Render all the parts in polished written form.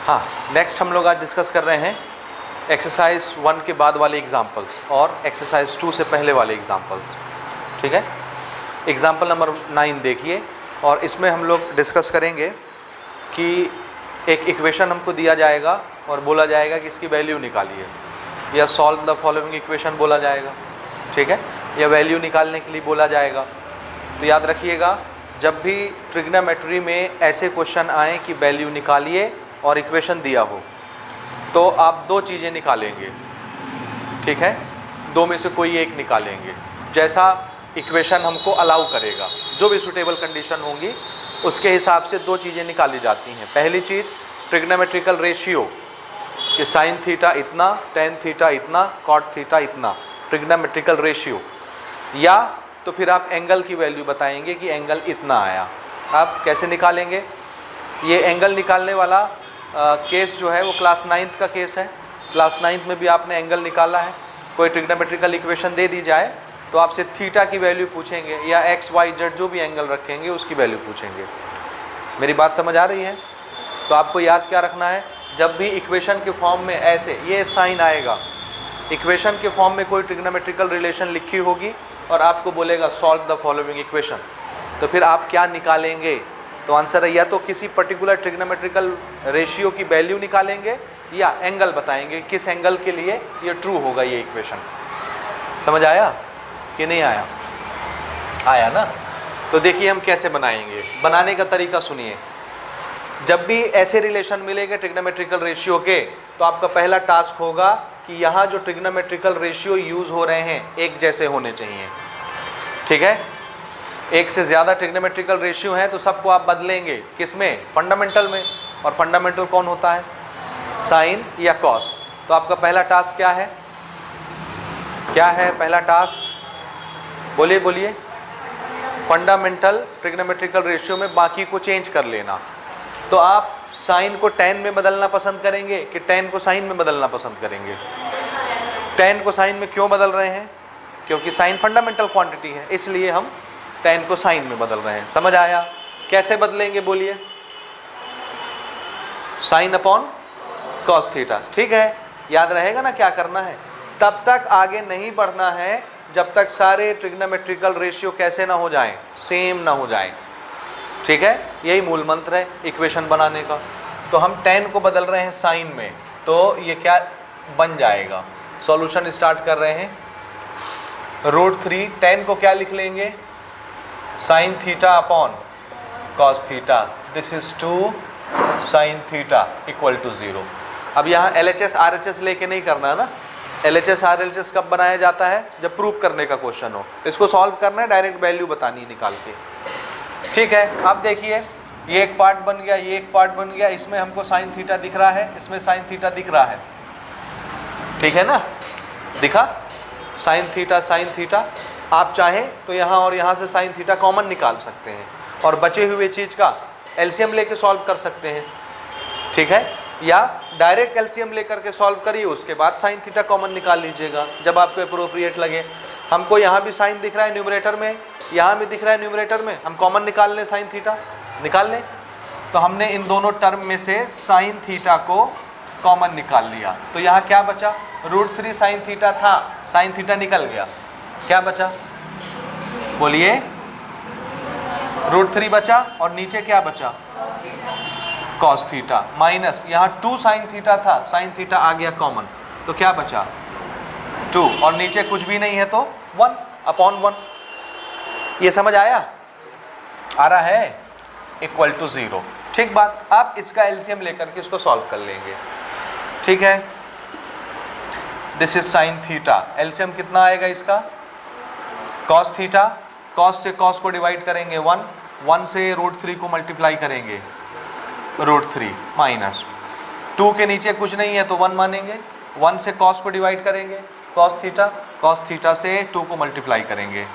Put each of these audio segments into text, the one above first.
हाँ, नेक्स्ट हम लोग आज डिस्कस कर रहे हैं एक्सरसाइज 1 के बाद वाले एग्जाम्पल्स और एक्सरसाइज 2 से पहले वाले एग्जाम्पल्स। ठीक है, एग्जाम्पल नंबर 9 देखिए और इसमें हम लोग डिस्कस करेंगे कि एक इक्वेशन हमको दिया जाएगा और बोला जाएगा कि इसकी वैल्यू निकालिए, या सॉल्व द फॉलोइंग इक्वेशन बोला जाएगा। ठीक है, या वैल्यू निकालने के लिए बोला जाएगा। तो याद रखिएगा, जब भी ट्रिग्नोमेट्री में ऐसे क्वेश्चन आए कि वैल्यू निकालिए और इक्वेशन दिया हो, तो आप दो चीज़ें निकालेंगे। ठीक है, दो में से कोई एक निकालेंगे, जैसा इक्वेशन हमको अलाउ करेगा। जो भी सूटेबल कंडीशन होंगी उसके हिसाब से दो चीज़ें निकाली जाती हैं। पहली चीज़ ट्रिग्नोमेट्रिकल रेशियो कि साइन थीटा इतना, टेन थीटा इतना, कॉट थीटा इतना, ट्रिग्नोमेट्रिकल रेशियो। या तो फिर आप एंगल की वैल्यू बताएंगे कि एंगल इतना आया। आप कैसे निकालेंगे? ये एंगल निकालने वाला केस जो है वो क्लास 9th का केस है। क्लास 9th में भी आपने एंगल निकाला है। कोई ट्रिग्नोमेट्रिकल इक्वेशन दे दी जाए तो आपसे थीटा की वैल्यू पूछेंगे या एक्स वाई जेड जो भी एंगल रखेंगे उसकी वैल्यू पूछेंगे। मेरी बात समझ आ रही है? तो आपको याद क्या रखना है, जब भी इक्वेशन के फॉर्म में ऐसे ये साइन आएगा, इक्वेशन के फॉर्म में कोई ट्रिग्नोमेट्रिकल रिलेशन लिखी होगी और आपको बोलेगा सॉल्व द फॉलोइंग इक्वेशन, तो फिर आप क्या निकालेंगे? तो आंसर है या तो किसी पर्टिकुलर ट्रिग्नोमेट्रिकल रेशियो की वैल्यू निकालेंगे या एंगल बताएंगे किस एंगल के लिए ये ट्रू होगा ये इक्वेशन। समझ आया कि नहीं आया? आया ना? तो देखिए हम कैसे बनाएंगे। बनाने का तरीका सुनिए। जब भी ऐसे रिलेशन मिलेंगे ट्रिग्नोमेट्रिकल रेशियो के, तो आपका पहला टास्क होगा कि यहाँ जो ट्रिग्नोमेट्रिकल रेशियो यूज़ हो रहे हैं एक जैसे होने चाहिए। ठीक है, एक से ज़्यादा ट्रिग्नोमेट्रिकल रेशियो है तो सबको आप बदलेंगे किस में? फंडामेंटल में। और फंडामेंटल कौन होता है? साइन या कॉस। तो आपका पहला टास्क क्या है? क्या है पहला टास्क? बोलिए बोलिए। फंडामेंटल ट्रिग्नोमेट्रिकल रेशियो में बाकी को चेंज कर लेना। तो आप साइन को टेन में बदलना पसंद करेंगे कि टेन को साइन में बदलना पसंद करेंगे? टेन को साइन में क्यों बदल रहे हैं? क्योंकि साइन फंडामेंटल क्वांटिटी है, इसलिए हम टेन को साइन में बदल रहे हैं। समझ आया? कैसे बदलेंगे बोलिए? Sine upon cos theta. ठीक है, याद रहेगा ना क्या करना है? तब तक आगे नहीं बढ़ना है जब तक सारे ट्रिग्नोमेट्रिकल रेशियो कैसे ना हो जाएं, सेम ना हो जाएं। ठीक है, यही मूल मंत्र है इक्वेशन बनाने का। तो हम टेन को बदल रहे हैं साइन में, तो ये क्या बन जाएगा? सॉल्यूशन स्टार्ट कर रहे हैं। √3 टेन को क्या लिख लेंगे? Sine theta upon cos theta. This is 2 sine theta equal to 0। अब यहाँ LHS RHS लेके नहीं करना है ना। LHS RHS कब बनाया जाता है? जब प्रूव करने का क्वेश्चन हो। इसको सॉल्व करना है, डायरेक्ट वैल्यू बतानी निकाल के। ठीक है, अब देखिए ये एक पार्ट बन गया, ये एक पार्ट बन गया। इसमें हमको साइन थीटा दिख रहा है, इसमें साइन थीटा दिख रहा है। ठीक है ना? दिखा साइन थीटा साइन थीटा। आप चाहें तो यहाँ और यहाँ से साइन थीटा कॉमन निकाल सकते हैं और बचे हुए चीज़ का एलसीएम लेके सॉल्व कर सकते हैं। ठीक है, या डायरेक्ट एलसीएम लेकर के सॉल्व करिए, उसके बाद साइन थीटा कॉमन निकाल लीजिएगा जब आपको अप्रोप्रिएट लगे। हमको यहाँ भी साइन दिख रहा है न्यूमरेटर में, यहाँ भी दिख रहा है न्यूमरेटर में, हम कॉमन निकाल लें, साइन थीटा निकाल लें। तो हमने इन दोनों टर्म में से साइन थीटा को कॉमन निकाल लिया। तो यहाँ क्या बचा? √3 साइन थीटा था, साइन थीटा निकल गया। क्या बचा बोलिए? √3 बचा और नीचे क्या बचा? कॉस थीटा माइनस यहाँ 2 साइन थीटा था, साइन थीटा आ गया कॉमन, तो क्या बचा? 2 और नीचे कुछ भी नहीं है तो 1 अपॉन 1। ये समझ आया? आ रहा है? Equal to 0। ठीक बात। आप इसका एलसीएम लेकर के इसको सॉल्व कर लेंगे। ठीक है, this is sine theta. LCM कितना आएगा इसका? कॉस थीटा, कॉस से कॉस को डिवाइड करेंगे 1, 1 से √3 को मल्टीप्लाई करेंगे √3 माइनस 2 के नीचे कुछ नहीं है तो 1 मानेंगे, 1 से कॉस को डिवाइड करेंगे कॉस थीटा से 2 को मल्टीप्लाई करेंगे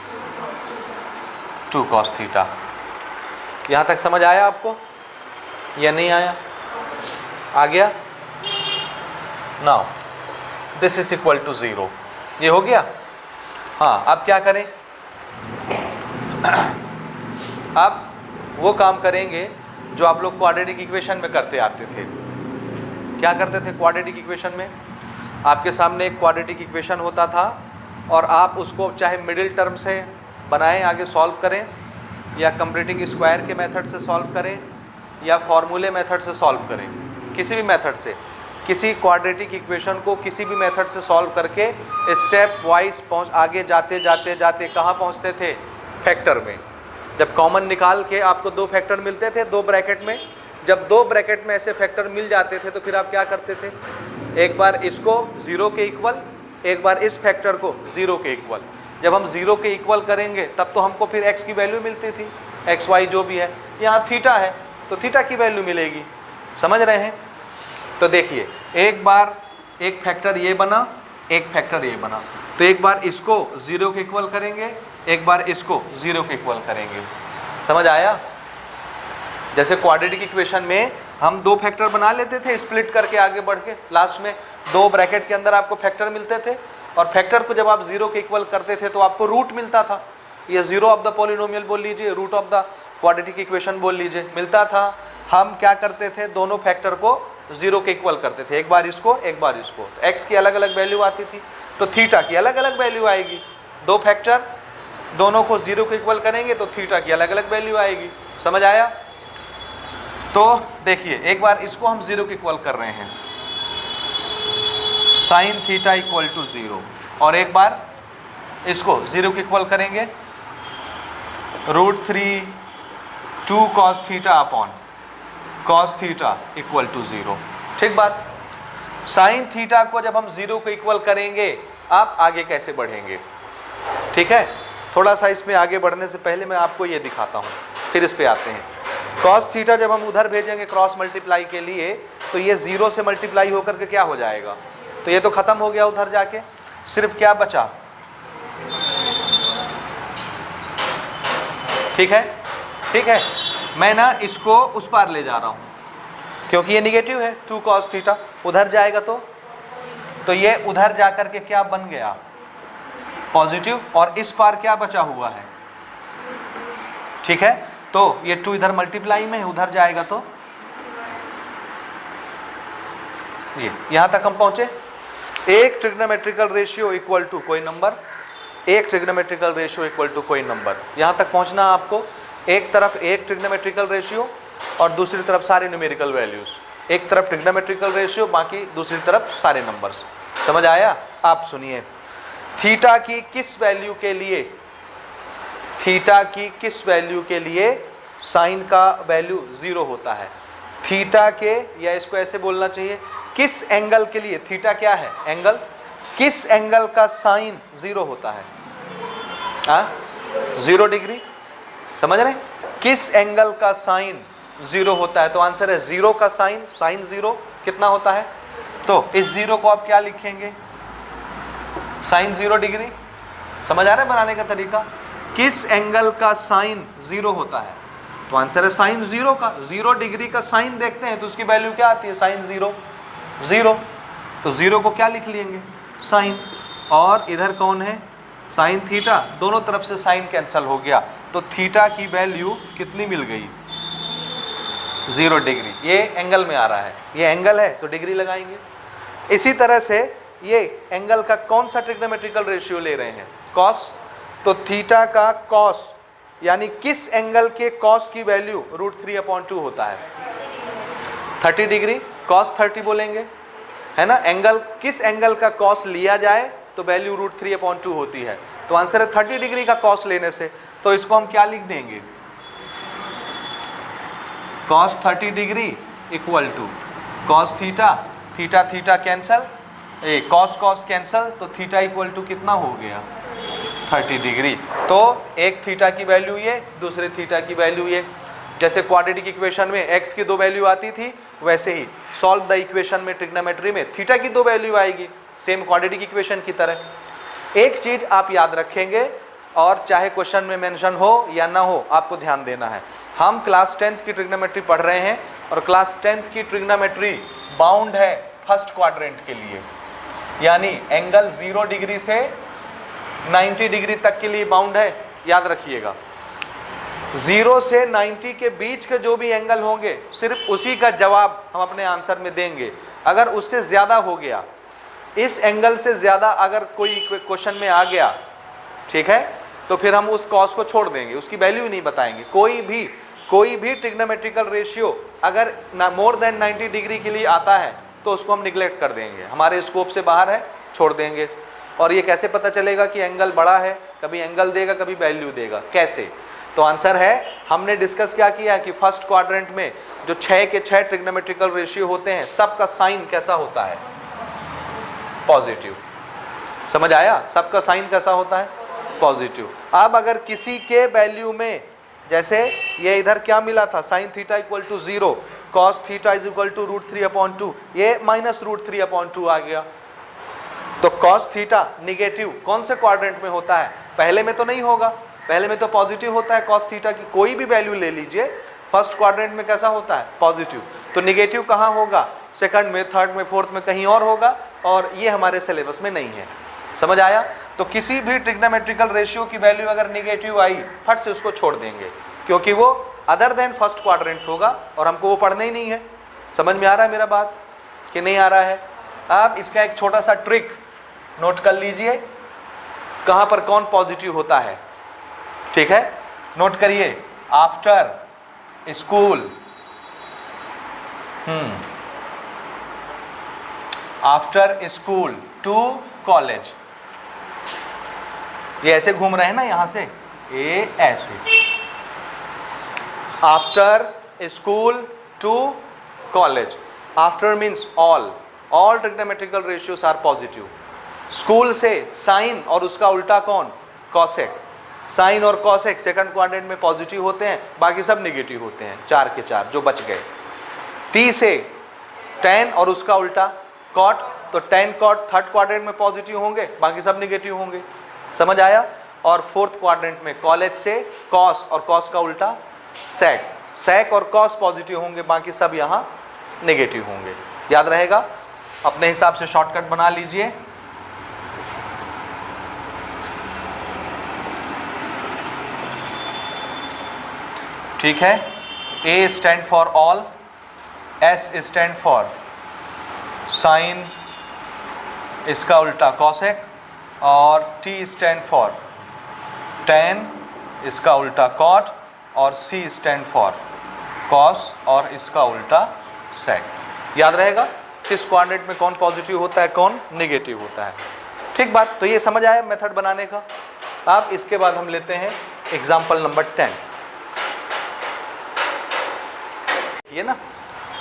2 कॉस थीटा। यहाँ तक समझ आया आपको या नहीं आया? आ गया? Now this is equal to 0। ये हो गया? हाँ, अब क्या करें? अब वो काम करेंगे जो आप लोग क्वाड्रेटिक इक्वेशन में करते आते थे। क्या करते थे क्वाड्रेटिक इक्वेशन में? आपके सामने एक क्वाड्रेटिक इक्वेशन होता था और आप उसको चाहे मिडिल टर्म से बनाएं, आगे सॉल्व करें, या कंप्लीटिंग स्क्वायर के मेथड से सॉल्व करें, या फॉर्मूले मेथड से सॉल्व करें, किसी भी मेथड से किसी क्वाड्रेटिक इक्वेशन को किसी भी मेथड से सॉल्व करके स्टेप वाइज आगे जाते जाते जाते कहाँ पहुँचते थे? फैक्टर में। जब कॉमन निकाल के आपको दो फैक्टर मिलते थे दो ब्रैकेट में, जब दो ब्रैकेट में ऐसे फैक्टर मिल जाते थे तो फिर आप क्या करते थे? एक बार इसको 0 के इक्वल, एक बार इस फैक्टर को 0 के इक्वल। जब हम 0 के इक्वल करेंगे तब तो हमको फिर x की वैल्यू मिलती थी, एक्स वाई जो भी है। यहाँ थीटा है तो थीटा की वैल्यू मिलेगी। समझ रहे हैं? तो देखिए, एक बार एक फैक्टर ये बना, एक फैक्टर ये बना, तो एक बार इसको 0 के इक्वल करेंगे, एक बार इसको 0 के इक्वल करेंगे। समझ आया? जैसे क्वाड्रेटिक इक्वेशन में हम दो फैक्टर बना लेते थे स्प्लिट करके आगे बढ़ के, लास्ट में दो ब्रैकेट के अंदर आपको फैक्टर मिलते थे, और फैक्टर को जब आप 0 के इक्वल करते थे तो आपको रूट मिलता था। ये 0 ऑफ द पॉलिनोमियल बोल लीजिए, root of the quadratic equation बोल लीजिए, मिलता था। हम क्या करते थे? दोनों फैक्टर को 0 के इक्वल करते थे, एक बार इसको एक बार इसको। तो एक्स की अलग अलग वैल्यू आती थी तो थीटा की अलग अलग वैल्यू आएगी। दो फैक्टर दोनों को 0 के इक्वल करेंगे तो थीटा की अलग अलग वैल्यू आएगी। समझ आया? तो देखिए, एक बार इसको हम 0 के इक्वल कर रहे हैं, साइन थीटा इक्वल टू 0, और एक बार इसको 0 के इक्वल करेंगे, √3 2 cos theta upon cos theta equal to 0। ठीक बात। साइन थीटा को जब हम 0 के इक्वल करेंगे, आप आगे कैसे बढ़ेंगे? ठीक है, थोड़ा सा इसमें आगे बढ़ने से पहले मैं आपको ये दिखाता हूँ, फिर इस पे आते हैं। cos थीटा जब हम उधर भेजेंगे क्रॉस मल्टीप्लाई के लिए, तो ये 0 से मल्टीप्लाई होकर के क्या हो जाएगा? तो ये तो खत्म हो गया उधर जाके, सिर्फ क्या बचा? ठीक है, ठीक है। मैं ना इसको उस पार ले जा रहा हूँ क्योंकि ये निगेटिव है, 2 cos थीटा उधर जाएगा तो ये उधर जाकर के क्या बन गया? पॉजिटिव, और इस पार क्या बचा हुआ है? ठीक है, तो ये 2 इधर मल्टीप्लाई में है, उधर जाएगा तो ये यहां तक हम पहुंचे। एक ट्रिग्नोमेट्रिकल रेशियो इक्वल टू कोई नंबर, एक ट्रिग्नोमेट्रिकल रेशियो इक्वल टू कोई नंबर, यहां तक पहुंचना आपको। एक तरफ एक ट्रिग्नोमेट्रिकल रेशियो और दूसरी तरफ सारे न्यूमेरिकल वैल्यूज, एक तरफ ट्रिग्नोमेट्रिकल रेशियो, बाकी दूसरी तरफ सारे नंबर्स। समझ आया? आप सुनिए, थीटा की किस वैल्यू के लिए, थीटा की किस वैल्यू के लिए साइन का वैल्यू 0 होता है? थीटा के, या इसको ऐसे बोलना चाहिए, किस एंगल के लिए थीटा क्या है? एंगल। किस एंगल का साइन 0 होता है? 0 डिग्री। समझ रहे? किस एंगल का साइन 0 होता है? तो आंसर है 0 का साइन, साइन 0 कितना होता है? तो इस 0 को आप क्या लिखेंगे? Sine 0 degree. समझ आ रहा है बनाने का तरीका? किस एंगल का साइन 0 होता है? तो आंसर है साइन 0 का। 0 डिग्री का साइन देखते हैं तो उसकी वैल्यू क्या आती है? साइन 0 0। तो 0 को क्या लिख लेंगे? साइन। और इधर कौन है? Sine theta. दोनों तरफ से साइन कैंसल हो गया तो थीटा की वैल्यू कितनी मिल गई? 0 डिग्री। ये एंगल में आ रहा है, ये एंगल है तो डिग्री लगाएंगे। इसी तरह से ये एंगल का कौन सा ट्रिग्नोमेट्रिकल रेशियो ले रहे हैं? कॉस। तो थीटा का कॉस, यानी किस एंगल के कॉस की वैल्यू √3/2 होता है? 30 डिग्री। कॉस 30 बोलेंगे, है ना? एंगल, किस एंगल का कॉस लिया जाए तो वैल्यू √3/2 होती है। तो आंसर है 30 डिग्री का कॉस लेने से। तो इसको हम क्या लिख देंगे? Cos 30 degree equal to cos theta, theta theta cancel, cos cos cancel, तो थीटा इक्वल टू कितना हो गया? 30 डिग्री। तो एक थीटा की वैल्यू ये, दूसरे थीटा की वैल्यू ये। जैसे क्वाड्रेटिक इक्वेशन में x की 2 वैल्यू आती थी, वैसे ही सॉल्व द इक्वेशन में ट्रिग्नोमेट्री में थीटा की 2 वैल्यू आएगी, सेम क्वाड्रेटिक इक्वेशन की तरह। एक चीज आप याद रखेंगे, और चाहे क्वेश्चन में मेंशन हो या ना हो, आपको ध्यान देना है। हम क्लास 10th की ट्रिग्नोमेट्री पढ़ रहे हैं और क्लास 10th की ट्रिग्नोमेट्री बाउंड है फर्स्ट क्वाड्रेंट के लिए, यानी एंगल 0 डिग्री से 90 डिग्री तक के लिए बाउंड है। याद रखिएगा, 0 से 90 के बीच के जो भी एंगल होंगे, सिर्फ उसी का जवाब हम अपने आंसर में देंगे। अगर उससे ज़्यादा हो गया, इस एंगल से ज़्यादा अगर कोई क्वेश्चन में आ गया, ठीक है, तो फिर हम उस कॉस को छोड़ देंगे, उसकी वैल्यू ही नहीं बताएंगे। कोई भी ट्रिग्नोमेट्रिकल रेशियो अगर मोर देन 90 डिग्री के लिए आता है तो उसको हम निगलेक्ट कर देंगे, हमारे स्कोप से बाहर है, छोड़ देंगे। और ये कैसे पता चलेगा कि एंगल बड़ा है? कभी एंगल देगा, कभी वैल्यू देगा, कैसे? तो आंसर है, हमने डिस्कस क्या किया कि फर्स्ट क्वाड्रेंट में जो 6 के 6 ट्रिग्नोमेट्रिकल रेशियो होते हैं, सबका साइन कैसा होता है? पॉजिटिव। समझ आया? सबका साइन कैसा होता है? पॉजिटिव। अब अगर किसी के वैल्यू में, जैसे ये इधर क्या मिला था, sine theta equal to 0, cos theta is equal to √3/2, ये माइनस √3/2 आ गया। तो कॉस थीटा निगेटिव कौन से क्वाड्रेंट में होता है? पहले में तो नहीं होगा, पहले में तो पॉजिटिव होता है। कॉस थीटा की कोई भी वैल्यू ले लीजिए, फर्स्ट क्वाड्रेंट में कैसा होता है? पॉजिटिव। तो निगेटिव कहाँ होगा? सेकंड में, थर्ड में, फोर्थ में, कहीं और होगा, और ये हमारे सिलेबस में नहीं है। समझ आया? तो किसी भी ट्रिग्नोमेट्रिकल रेशियो की वैल्यू अगर निगेटिव आई, फट से उसको छोड़ देंगे, क्योंकि वो अदर देन फर्स्ट क्वाड्रेंट होगा और हमको वो पढ़ना ही नहीं है। समझ में आ रहा है मेरा बात कि नहीं आ रहा है? अब इसका एक छोटा सा ट्रिक नोट कर लीजिए, कहाँ पर कौन पॉजिटिव होता है, ठीक है? नोट करिए, after school, after school to college, ये ऐसे घूम रहे हैं ना यहाँ से, ये ऐसे, after school to college. After means all trigonometrical ratios are positive. School से साइन और उसका उल्टा कौन? कॉसेक। साइन और कॉसेक सेकंड क्वाड्रेंट में पॉजिटिव होते हैं, बाकी सब निगेटिव होते हैं, 4 के 4 जो बच गए। टी से tan और उसका उल्टा कॉट, तो tan कॉट थर्ड क्वाड्रेंट में पॉजिटिव होंगे, बाकी सब निगेटिव होंगे। समझ आया? और फोर्थ क्वाड्रेंट में कॉलेज से कॉस और कॉस का उल्टा सेक, सेक और कॉस पॉजिटिव होंगे, बाकी सब यहाँ नेगेटिव होंगे। याद रहेगा? अपने हिसाब से शॉर्टकट बना लीजिए। ठीक है? A stand for all, S stand for sine, इसका उल्टा कॉसेक, और T स्टैंड फॉर tan, इसका उल्टा कॉट, और C स्टैंड फॉर कॉस और इसका उल्टा सेक। याद रहेगा किस क्वाड्रेंट में कौन पॉजिटिव होता है, कौन नेगेटिव होता है। ठीक बात? तो ये समझ आया मेथड बनाने का। अब इसके बाद हम लेते हैं एग्जाम्पल नंबर 10। ये ना,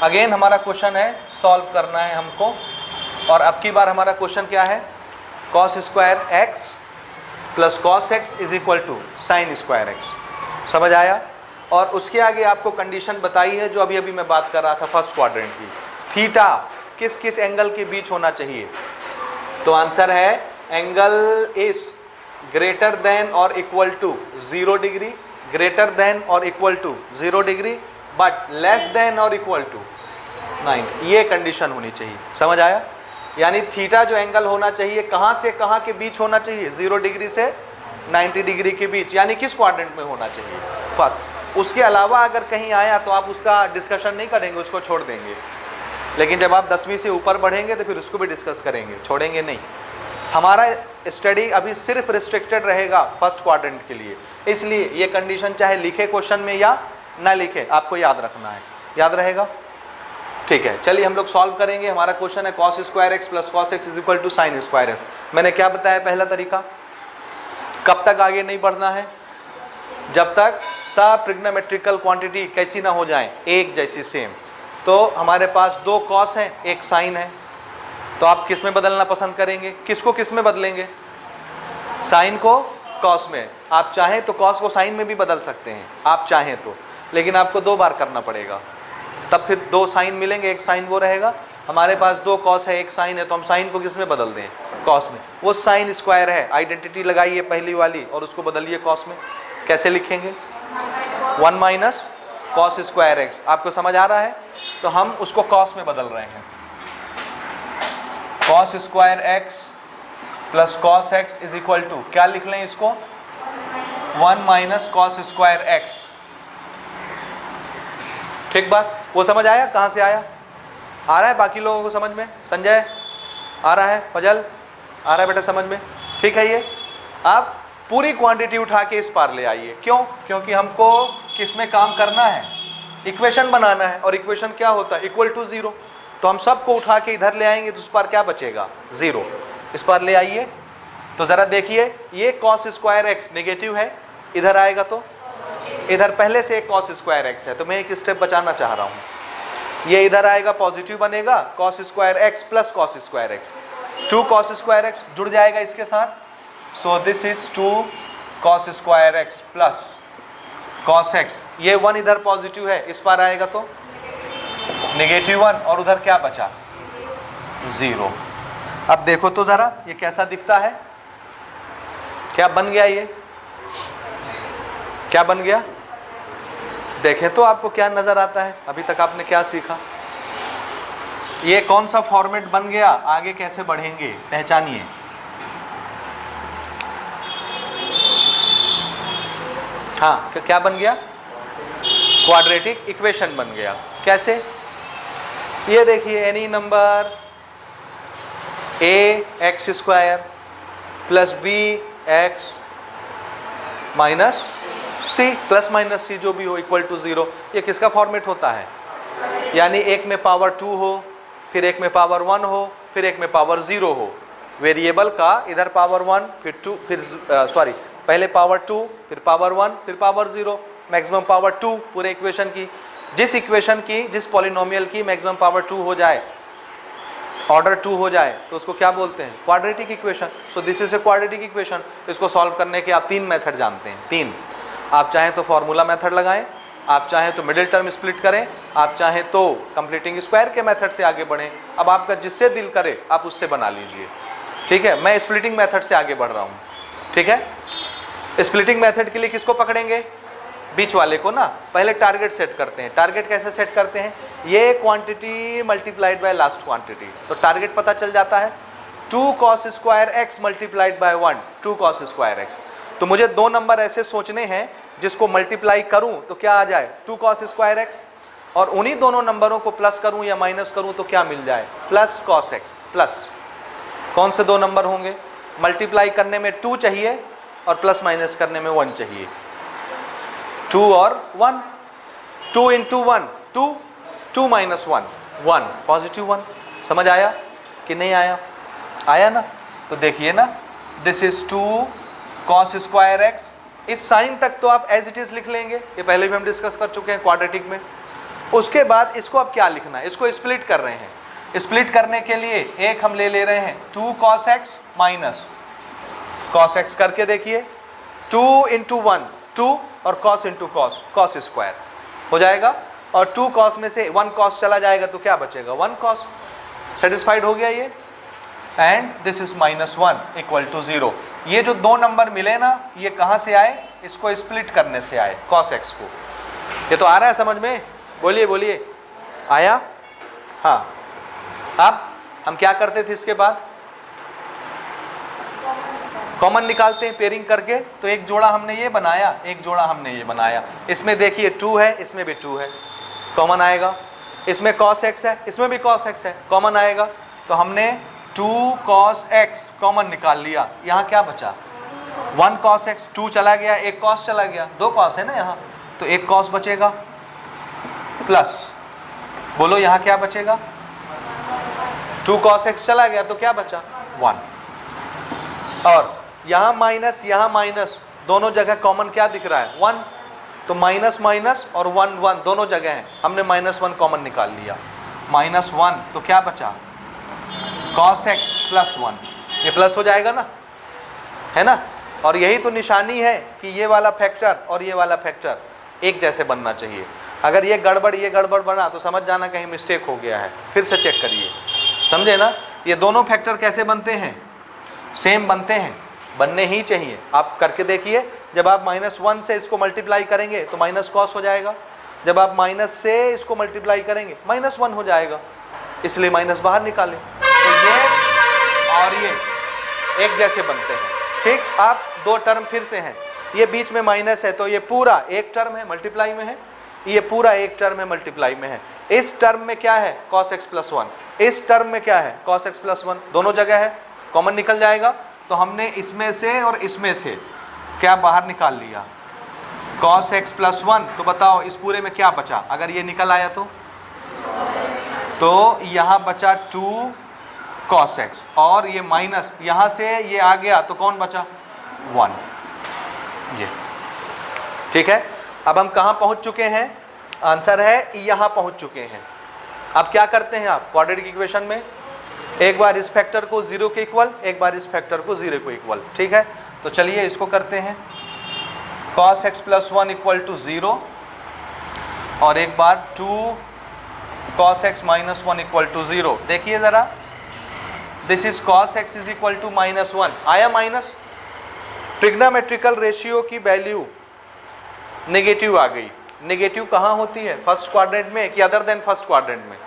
अगेन हमारा क्वेश्चन है, सॉल्व करना है हमको, और अब की बार हमारा क्वेश्चन क्या है? Cos square x plus cos x is equal to sine square x. समझ आया? और उसके आगे आपको कंडीशन बताई है जो अभी मैं बात कर रहा था फर्स्ट क्वाड्रेंट की, थीटा किस किस एंगल के बीच होना चाहिए। तो आंसर है, एंगल इज ग्रेटर देन और equal to 0 degree, greater than और equal to 0 degree, but less than और इक्वल टू 90। ये कंडीशन होनी चाहिए। समझ आया? यानी थीटा जो एंगल होना चाहिए, कहाँ से कहाँ के बीच होना चाहिए? 0 डिग्री से 90 डिग्री के बीच। यानी किस क्वाड्रेंट में होना चाहिए? फर्स्ट। उसके अलावा अगर कहीं आया तो आप उसका डिस्कशन नहीं करेंगे, उसको छोड़ देंगे। लेकिन जब आप 10वीं से ऊपर बढ़ेंगे तो फिर उसको भी डिस्कस करेंगे, छोड़ेंगे नहीं। हमारा स्टडी अभी सिर्फ रिस्ट्रिक्टेड रहेगा फर्स्ट क्वाड्रेंट के लिए, इसलिए ये कंडीशन चाहे लिखे क्वेश्चन में या ना लिखे, आपको याद रखना है। याद रहेगा? ठीक है, चलिए हम लोग सॉल्व करेंगे। हमारा क्वेश्चन है cos square x plus cos x is equal to sine square x. मैंने क्या बताया? पहला तरीका, कब तक आगे नहीं बढ़ना है? जब तक सब ट्रिग्नोमेट्रिकल क्वांटिटी कैसी ना हो जाए, एक जैसी, सेम। तो हमारे पास 2 कॉस हैं, 1 साइन है, तो आप किस में बदलना पसंद करेंगे? किसको किस में बदलेंगे? साइन को कॉस में। आप चाहें तो कॉस को साइन में भी बदल सकते हैं, आप चाहें तो, लेकिन आपको 2 बार करना पड़ेगा, तब फिर 2 साइन मिलेंगे, 1 साइन वो रहेगा। हमारे पास 2 कॉस है, 1 साइन है, तो हम साइन को किस में बदल दें? कॉस में। वो साइन स्क्वायर है, आइडेंटिटी लगाइए पहली वाली और उसको बदलिए कॉस में। कैसे लिखेंगे? 1 माइनस कॉस स्क्वायर एक्स। आपको समझ आ रहा है? तो हम उसको कॉस में बदल रहे हैं। Cos square x plus cos x is equal to, क्या लिख लें इसको? 1 माइनस कॉस स्क्वायर एक्स। ठीक बात? वो समझ आया? कहाँ से आया? आ रहा है बाकी लोगों को समझ में? संजय आ रहा है? फजल आ रहा है बेटा समझ में? ठीक है। ये आप पूरी क्वांटिटी उठा के इस पार ले आइए। क्यों? क्योंकि हमको किस में काम करना है? इक्वेशन बनाना है, और इक्वेशन क्या होता है? Equal to 0। तो हम सबको उठा के इधर ले आएंगे तो उस पार क्या बचेगा? 0। इस पार ले आइए तो ज़रा देखिए, ये cos स्क्वायर एक्स नेगेटिव है, इधर आएगा तो इधर पहले से एक cos स्क्वायर एक्स है, तो मैं एक स्टेप बचाना चाह रहा हूँ। ये इधर आएगा पॉजिटिव बनेगा, cos square x plus cos square x, 2 cos square x जुड़ जाएगा इसके साथ। So this is 2 cos square x plus cos x. ये 1 इधर पॉजिटिव है, इस पार आएगा तो नेगेटिव 1, और उधर क्या बचा? 0। अब देखो तो ज़रा ये कैसा दिखता है? क्या बन गया? ये क्या बन गया? देखें तो आपको क्या नज़र आता है? अभी तक आपने क्या सीखा? ये कौन सा फॉर्मेट बन गया? आगे कैसे बढ़ेंगे पहचानिए। हाँ, क्या बन गया? क्वाड्रेटिक इक्वेशन बन गया। कैसे? ये देखिए, any number a x square plus b x minus c, plus minus c जो भी हो, इक्वल टू 0। ये किसका फॉर्मेट होता है? यानी एक में पावर 2 हो, फिर एक में पावर 1 हो, फिर एक में पावर 0 हो। वेरिएबल का इधर पावर 1 फिर 2 फिर सॉरी पहले पावर 2 फिर पावर 1 फिर पावर 0, मैक्सिमम पावर 2 पूरे इक्वेशन की। जिस इक्वेशन की, जिस पॉलिनोमियल की मैक्सिमम पावर 2 हो जाए, ऑर्डर 2 हो जाए, तो उसको क्या बोलते हैं? Quadratic equation. So this is a quadratic equation. इसको सॉल्व करने के आप 3 मेथड जानते हैं। 3। आप चाहें तो फॉर्मूला मेथड लगाएं, आप चाहें तो मिडिल टर्म स्प्लिट करें, आप चाहें तो कंप्लीटिंग स्क्वायर के मेथड से आगे बढ़ें। अब आपका जिससे दिल करे आप उससे बना लीजिए। ठीक है, मैं स्प्लिटिंग मेथड से आगे बढ़ रहा हूँ। ठीक है, स्प्लिटिंग मेथड के लिए किसको पकड़ेंगे? बीच वाले को ना। पहले टारगेट सेट करते हैं। टारगेट कैसे सेट करते हैं? ये quantity multiplied by last quantity, तो टारगेट पता चल जाता है। 2 cos square x multiplied by 1, 2 cos square x. तो मुझे 2 नंबर ऐसे सोचने हैं जिसको मल्टीप्लाई करूं तो क्या आ जाए? 2 cos स्क्वायर एक्स, और उन्हीं दोनों नंबरों को प्लस करूं या माइनस करूं तो क्या मिल जाए? Plus cos x. प्लस कौन से 2 नंबर होंगे? मल्टीप्लाई करने में 2 चाहिए और प्लस माइनस करने में 1 चाहिए। 2 और 1, 2 इंटू 1 2, 2 माइनस 1 1, पॉजिटिव 1। समझ आया कि नहीं आया? आया ना? तो देखिए ना, this is 2 cos square x. इस साइन तक तो आप एज इट इज लिख लेंगे, ये पहले भी हम डिस्कस कर चुके हैं क्वाड्रेटिक में। उसके बाद इसको अब क्या लिखना है? इसको स्प्लिट कर रहे हैं। स्प्लिट करने के लिए एक हम ले रहे हैं 2 cos x minus cos x करके देखिए, 2 इंटू 1 2 और cos इंटू cos स्क्वायर हो जाएगा, और 2 cos में से 1 cos चला जाएगा तो क्या बचेगा? 1 cos। सेटिस्फाइड हो गया ये? And this is -1 equal to 0। ये जो 2 नंबर मिले ना, ये कहाँ से आए? इसको स्प्लिट करने से आए, cos x को। ये तो आ रहा है समझ में? बोलिए बोलिए, आया? हाँ। अब हम क्या करते थे इसके बाद? कॉमन निकालते हैं पेयरिंग करके। तो एक जोड़ा हमने ये बनाया, एक जोड़ा हमने ये बनाया। इसमें देखिए 2 है, इसमें भी 2 है, कॉमन आएगा। इसमें cos x है, इसमें भी cos x है, कॉमन आएगा। तो हमने 2 cos x कॉमन निकाल लिया। यहाँ क्या बचा? 1 cos x, 2 चला गया, एक cos चला गया, 2 cos है ना यहाँ, तो एक cos बचेगा। प्लस बोलो यहाँ क्या बचेगा? 2 cos x चला गया तो क्या बचा? 1। और यहाँ माइनस, दोनों जगह कॉमन क्या दिख रहा है? 1। तो माइनस माइनस और 1 1 दोनों जगह हैं, हमने -1 कॉमन निकाल लिया। -1 तो क्या बचा? cos x plus 1। ये प्लस हो जाएगा ना, है ना? और यही तो निशानी है कि ये वाला फैक्टर और ये वाला फैक्टर एक जैसे बनना चाहिए। अगर ये गड़बड़ बना तो समझ जाना कहीं मिस्टेक हो गया है, फिर से चेक करिए। समझे ना? ये दोनों फैक्टर कैसे बनते हैं? सेम बनते हैं, बनने ही चाहिए। आप करके देखिए, जब आप -1 से इसको मल्टीप्लाई करेंगे तो माइनस cos हो जाएगा, जब आप माइनस से इसको मल्टीप्लाई करेंगे -1 हो जाएगा, इसलिए माइनस बाहर निकालें। तो ये और ये एक जैसे बनते हैं। ठीक, आप 2 टर्म फिर से हैं, ये बीच में माइनस है तो ये पूरा एक टर्म है, मल्टीप्लाई में है, ये पूरा एक टर्म है, मल्टीप्लाई में है। इस टर्म में क्या है cos x प्लस 1, इस टर्म में क्या है cos x प्लस 1, दोनों जगह है, कॉमन निकल जाएगा। तो हमने इसमें से और इसमें से क्या बाहर निकाल लिया cos x प्लस 1। तो बताओ इस पूरे में क्या बचा, अगर ये निकल आया तो यहाँ बचा 2 cos x, और ये माइनस यहाँ से ये आ गया तो कौन बचा 1, ये ठीक है। अब हम कहाँ पहुँच चुके हैं, आंसर है यहाँ पहुँच चुके हैं। अब क्या करते हैं आप क्वाड्रेटिक इक्वेशन में, एक बार इस फैक्टर को 0 के इक्वल, एक बार इस फैक्टर को 0 को इक्वल, ठीक है। तो चलिए इसको करते हैं, cos x plus 1 equal to 0, और एक बार 2 cos x minus 1 equal to 0। देखिए ज़रा, this is cos x is equal to minus 1, आया माइनस, ट्रिग्नोमेट्रिकल रेशियो की वैल्यू नेगेटिव आ गई। नेगेटिव कहाँ होती है, फर्स्ट क्वाड्रेंट में कि अदर देन फर्स्ट क्वाड्रेंट में?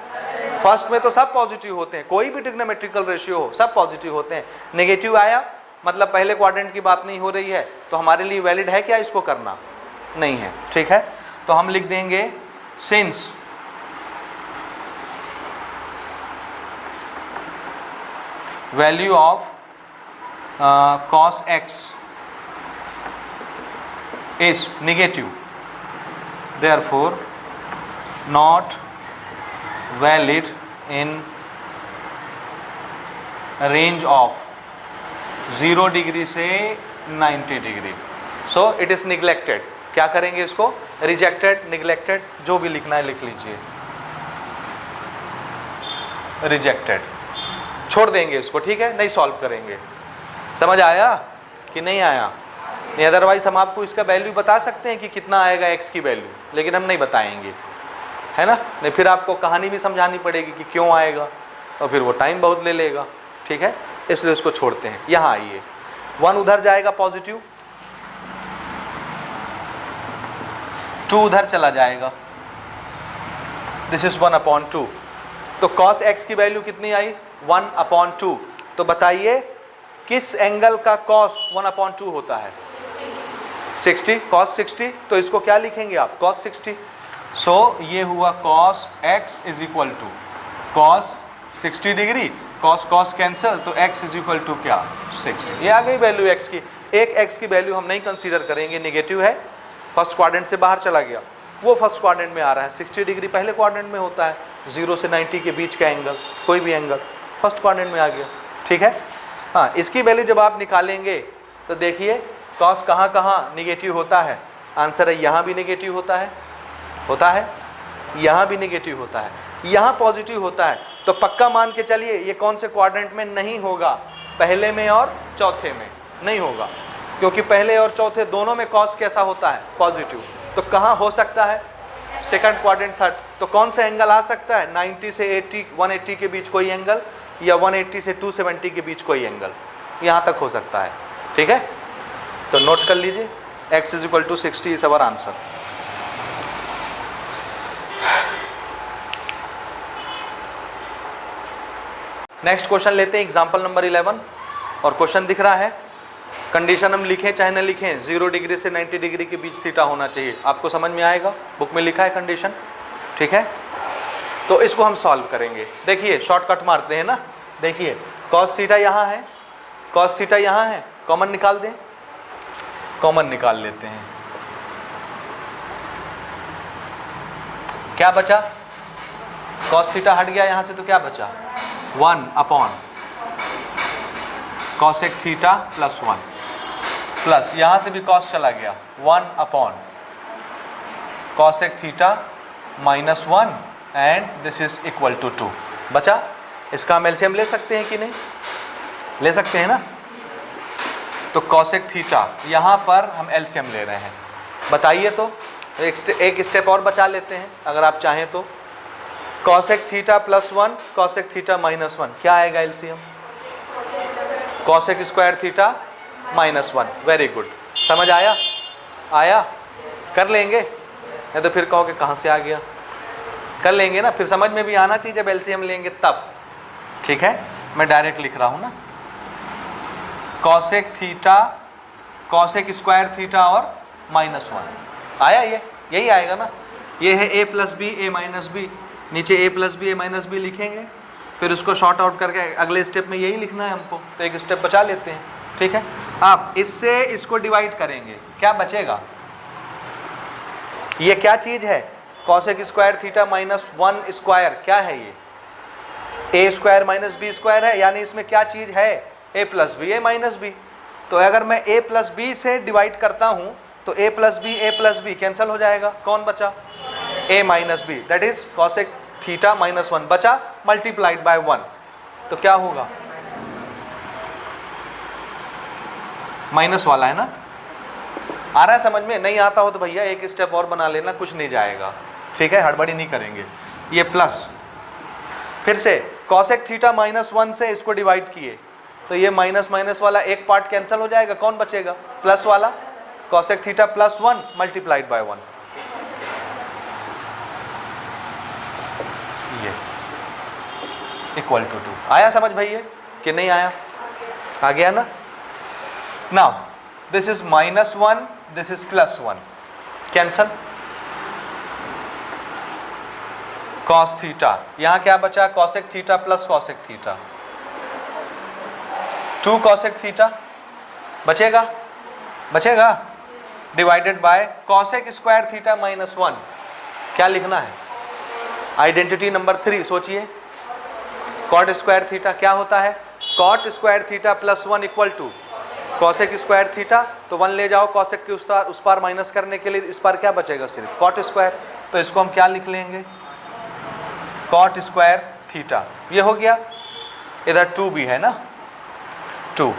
फर्स्ट में तो सब पॉजिटिव होते हैं, कोई भी ट्रिग्नोमेट्रिकल रेशियो हो सब पॉजिटिव होते हैं। नेगेटिव आया मतलब पहले क्वाड्रेंट की बात नहीं हो रही है, तो हमारे लिए वैलिड है क्या इसको करना, नहीं है, ठीक है। तो हम लिख देंगे since value of cos x is negative, therefore not valid in range of 0 degree से 90 degree, so it is neglected. क्या करेंगे इसको, रिजेक्टेड, निग्लेक्टेड, जो भी लिखना है लिख लीजिए, रिजेक्टेड, छोड़ देंगे इसको, ठीक है, नहीं सॉल्व करेंगे। समझ आया कि नहीं आया? नहीं, अदरवाइज हम आपको इसका वैल्यू बता सकते हैं कि कितना आएगा x की वैल्यू, लेकिन हम नहीं बताएंगे, है ना। नहीं फिर आपको कहानी भी समझानी पड़ेगी कि क्यों आएगा, और फिर वो टाइम बहुत ले लेगा, ठीक है, इसलिए उसको छोड़ते हैं। यहाँ आइए, 1 उधर जाएगा पॉजिटिव, 2 उधर चला जाएगा, दिस इज 1/2। तो cos x की वैल्यू कितनी आई, 1/2। तो बताइए किस एंगल का cos 1/2 होता है, 60, cos 60। तो इसको क्या लिखेंगे आप, cos 60। सो ये हुआ cos x is equal to cos 60 degree, cos cos cancel, तो x इज इक्वल टू क्या, 60। ये आ गई वैल्यू x की। एक x की वैल्यू हम नहीं कंसीडर करेंगे, नेगेटिव है, फर्स्ट क्वाड्रेंट से बाहर चला गया, वो फर्स्ट क्वाड्रेंट में आ रहा है। 60 डिग्री पहले क्वाड्रेंट में होता है, 0 से 90 के बीच का एंगल, कोई भी एंगल फर्स्ट क्वाड्रेंट में आ गया, ठीक है। हाँ, इसकी वैल्यू जब आप निकालेंगे तो देखिए cos कहाँ कहाँ निगेटिव होता है, आंसर है यहाँ भी निगेटिव होता है, यहाँ भी निगेटिव होता है, यहाँ पॉजिटिव होता है। तो पक्का मान के चलिए ये कौन से क्वाड्रेंट में नहीं होगा, पहले में और चौथे में नहीं होगा, क्योंकि पहले और चौथे दोनों में cos कैसा होता है, पॉजिटिव। तो कहाँ हो सकता है, सेकंड क्वाड्रेंट, थर्ड। तो कौन सा एंगल आ सकता है, 90 से 80, 180 के बीच कोई एंगल, या 180 से 270 के बीच कोई एंगल, यहाँ तक हो सकता है, ठीक है। तो नोट कर लीजिए, x is equal to 60 is our answer. Next question लेते हैं, एग्जाम्पल नंबर 11, और क्वेश्चन दिख रहा है, कंडीशन हम लिखें चाहे न लिखें, 0 डिग्री से 90 डिग्री के बीच थीटा होना चाहिए, आपको समझ में आएगा, बुक में लिखा है कंडीशन, ठीक है। तो इसको हम सॉल्व करेंगे। देखिए शॉर्टकट मारते हैं ना, देखिए cos थीटा यहाँ है, cos थीटा यहाँ है, कॉमन निकाल दें, कॉमन निकाल लेते हैं, क्या बचा, cos थीटा हट गया यहाँ से, तो क्या बचा, 1/cos थीटा प्लस 1, प्लस यहाँ से भी cos चला गया, 1/cos theta minus 1, and this is equal to 2 बचा। इसका हम एलसीएम ले सकते हैं कि नहीं, ले सकते हैं ना। तो cos थीटा यहाँ पर हम एलसीएम ले रहे हैं, बताइए। तो एक स्टेप और बचा लेते हैं अगर आप चाहें तो, cos theta plus 1, cos theta minus 1, क्या आएगा LCM, cos square theta minus 1। Very good, समझ आया, आया, कर लेंगे, नहीं तो फिर कहोगे कहाँ से आ गया, कर लेंगे ना, फिर समझ में भी आना चाहिए जब एलसीएम लेंगे तब, ठीक है। मैं डायरेक्ट लिख रहा हूँ ना, cos theta, cos square theta और माइनस 1 आया, ये यही आएगा ना, ये है a plus B, a minus B, नीचे a plus B A minus B लिखेंगे, फिर उसको शॉर्ट आउट करके अगले स्टेप में यही लिखना है हमको, तो एक स्टेप बचा लेते हैं। ठीक है, आप इससे इसको डिवाइड करेंगे, क्या बचेगा? ये क्या चीज है? Cosec square theta minus 1 square, क्या है ये? ए स्क्वायर माइनस बी स्क्वायर है, यानी इसमें क्या चीज है? ए plus B A minus B. तो अगर मैं ए प्लस बी से डिवाइड करता हूं तो ए प्लस बी कैंसिल हो जाएगा, कौन बचा? A minus b, that is cosec theta minus 1 बचा, मल्टीप्लाइड बाय 1, तो क्या होगा? माइनस वाला है ना। आ रहा है समझ में? नहीं आता हो तो भैया एक स्टेप और बना लेना, कुछ नहीं जाएगा। ठीक है, हड़बड़ी नहीं करेंगे। ये प्लस, फिर से कॉसेक थीटा माइनस 1 से इसको डिवाइड किए तो ये माइनस माइनस वाला एक पार्ट कैंसिल हो जाएगा, कौन बचेगा? प्लस वाला, cosec theta plus 1 multiplied by 1, ये इक्वल टू 2। आया समझ भैया कि नहीं आया? आ गया ना। Now this is minus 1, this is plus 1, cancel. Cos theta, यहां क्या बचा? Cosec theta plus cosec theta, 2 cosec theta बचेगा, बचेगा, divided by cosec square theta minus 1। क्या लिखना है? आइडेंटिटी नंबर 3 सोचिए, कॉट स्क्वायर थीटा क्या होता है? Cot square theta plus 1 equal to cosec square theta, तो 1 ले जाओ कॉसेक के उस पार माइनस करने के लिए, इस पार क्या बचेगा? सिर्फ कॉट स्क्वायर। तो इसको हम क्या लिख लेंगे? कॉट स्क्वायर थीटा, ये हो गया। इधर 2 भी है ना, 2।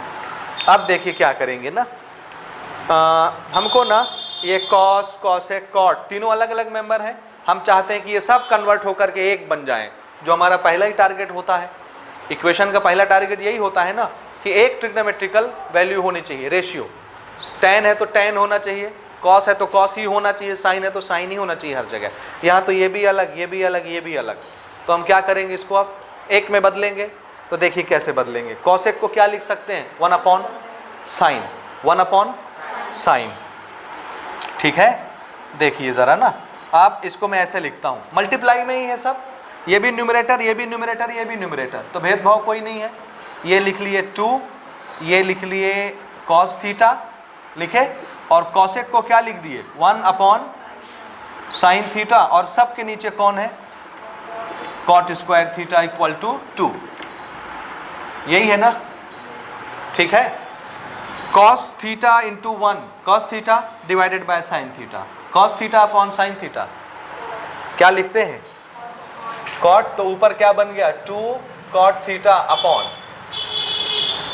अब देखिए क्या करेंगे ना, हमको ना ये कॉस, कॉसेक, कॉट तीनों अलग अलग मेंबर हैं, हम चाहते हैं कि ये सब कन्वर्ट होकर के एक बन जाएं, जो हमारा पहला ही टारगेट होता है। इक्वेशन का पहला टारगेट यही होता है ना कि एक ट्रिग्नोमेट्रिकल वैल्यू होनी चाहिए, रेशियो। tan है तो tan होना चाहिए, cos है तो cos ही होना चाहिए, sin है तो sin ही होना चाहिए हर जगह। यहाँ तो ये भी अलग, ये भी अलग, ये भी अलग। तो हम क्या करेंगे, इसको अब एक में बदलेंगे। तो देखिए कैसे बदलेंगे। कॉसेक को क्या लिख सकते हैं? 1 अपॉन साइन, 1 अपॉन साइन। ठीक है, देखिए ज़रा ना, आप इसको मैं ऐसे लिखता हूँ, मल्टीप्लाई में ही है सब, ये भी न्यूमरेटर, ये भी न्यूमरेटर, ये भी न्यूमरेटर, तो भेदभाव कोई नहीं है। ये लिख लिए 2, ये लिख लिए कॉस थीटा लिखे, और कॉसेक को क्या लिख दिए? 1 अपॉन साइन थीटा, और सब के नीचे कौन है? Cot square theta equal to 2, यही है ना। ठीक है, cos theta into 1, cos theta divided by sine theta, cos theta upon sine theta, क्या लिखते हैं? कॉट, तो ऊपर क्या बन गया? 2 cot theta upon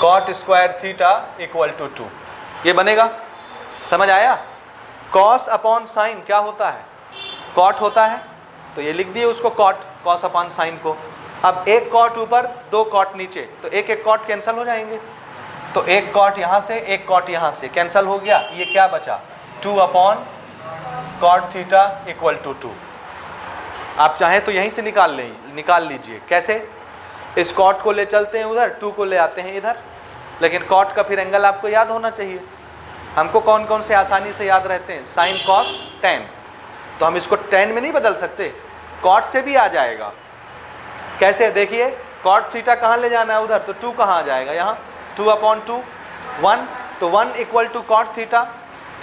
cot square theta equal to 2, ये बनेगा। समझ आया? कॉस अपॉन साइन क्या होता है? कॉट होता है, तो ये लिख दिए उसको कॉट, कॉस अपॉन साइन को। अब एक कॉट ऊपर, 2 कॉट नीचे, तो एक एक कॉट कैंसिल हो जाएंगे। तो एक कॉट यहाँ से, एक कॉट यहाँ से कैंसिल हो गया, ये क्या बचा? 2 upon cot theta equal to 2। आप चाहें तो यहीं से निकाल लीजिए। कैसे? इस कॉट को ले चलते हैं उधर, 2 को ले आते हैं इधर, लेकिन कॉट का फिर एंगल आपको याद होना चाहिए। हमको कौन कौन से आसानी से याद रहते हैं? Sine, cos, tan. तो हम इसको टेन में नहीं बदल सकते, कॉट से भी आ जाएगा। कैसे? देखिए, कॉट थीटा कहाँ ले जाना है उधर, तो 2 कहाँ आ जाएगा? यहाँ 2 अपॉन 2 1, तो 1 equal to cot theta.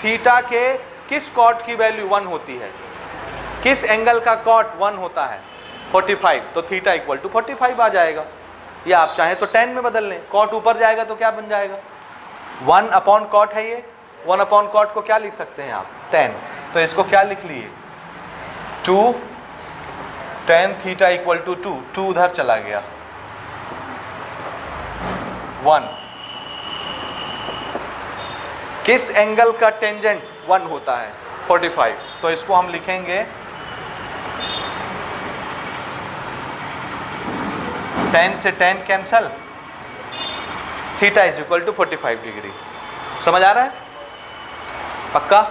Theta के किस कॉट की वैल्यू 1 होती है? किस एंगल का कॉट 1 होता है? 45, तो थीटा इक्वल टू 45 आ जाएगा। या आप चाहें तो 10 में बदल लें, कॉट ऊपर जाएगा तो क्या बन जाएगा? 1 अपॉन कॉट है ये, 1 अपॉन कॉट को क्या लिख सकते हैं आप? 10। तो इसको क्या लिख लिए? 2 tan थीटा इक्वल टू 2, 2 उधर चला गया, 1। किस एंगल का टेंजेंट 1 होता है? 45। तो इसको हम लिखेंगे tan से tan cancel, theta is equal to 45 degree. समझ आ रहा है? पक्का?